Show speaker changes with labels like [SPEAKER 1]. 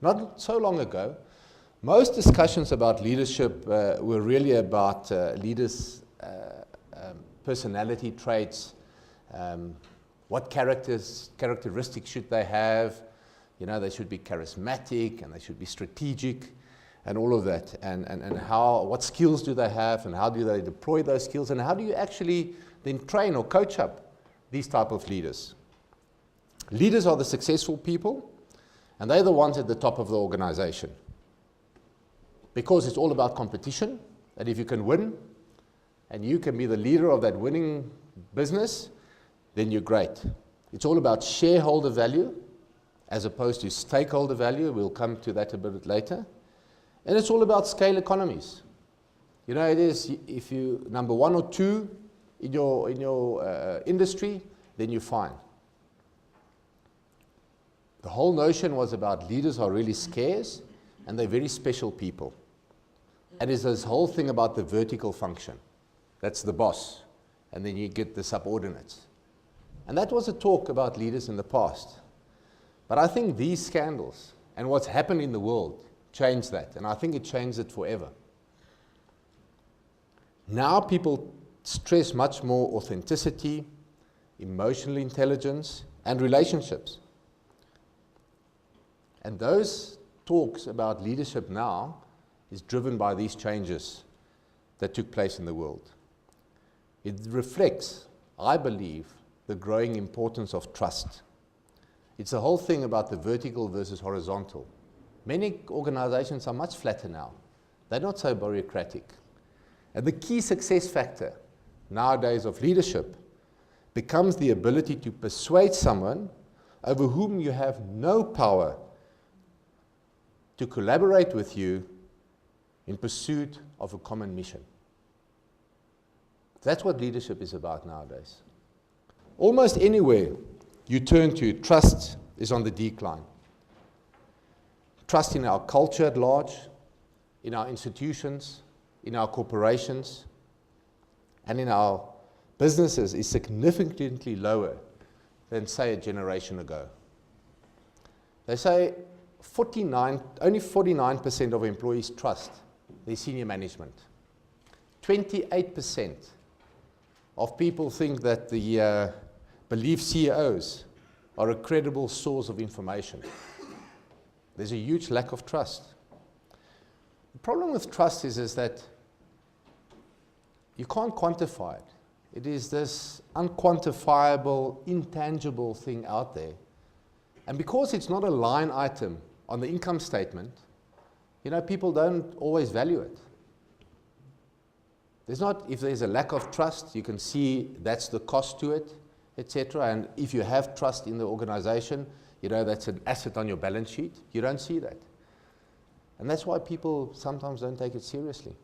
[SPEAKER 1] Not so long ago, most discussions about leadership were really about leaders' personality traits, what characteristics should they have. You know, they should be charismatic and they should be strategic and all of that. And what skills do they have and how do they deploy those skills and how do you actually then train or coach up these type of leaders. Leaders are the successful people and they're the ones at the top of the organization. Because it's all about competition, and if you can win and you can be the leader of that winning business, then you're great. It's all about shareholder value as opposed to stakeholder value. We'll come to that a bit later. And it's all about scale economies. You know, it is, if you number 1 or 2 in your industry, then you're fine. The whole notion was about leaders are really scarce and they're very special people. And it's this whole thing about the vertical function. That's the boss. And then you get the subordinates. And that was a talk about leaders in the past. But I think these scandals and what's happened in the world changed that. And I think it changed it forever. Now people stress much more authenticity, emotional intelligence, and relationships. And those talks about leadership now is driven by these changes that took place in the world. It reflects, I believe, the growing importance of trust. It's the whole thing about the vertical versus horizontal. Many organizations are much flatter now. They're not so bureaucratic. And the key success factor nowadays of leadership becomes the ability to persuade someone over whom you have no power to collaborate with you in pursuit of a common mission. That's what leadership is about nowadays. Almost anywhere you turn to, trust is on the decline. Trust in our culture at large, in our institutions, in our corporations, and in our businesses is significantly lower than, say, a generation ago. They say only 49% of employees trust their senior management. 28% of people think that the believe CEOs are a credible source of information. There's a huge lack of trust. The problem with trust is that you can't quantify it. It is this unquantifiable, intangible thing out there. And because it's not a line item on the income statement, you know, people don't always value it. If there's a lack of trust, you can see that's the cost to it, etc. And if you have trust in the organization, you know, that's an asset on your balance sheet. You don't see that. And that's why people sometimes don't take it seriously.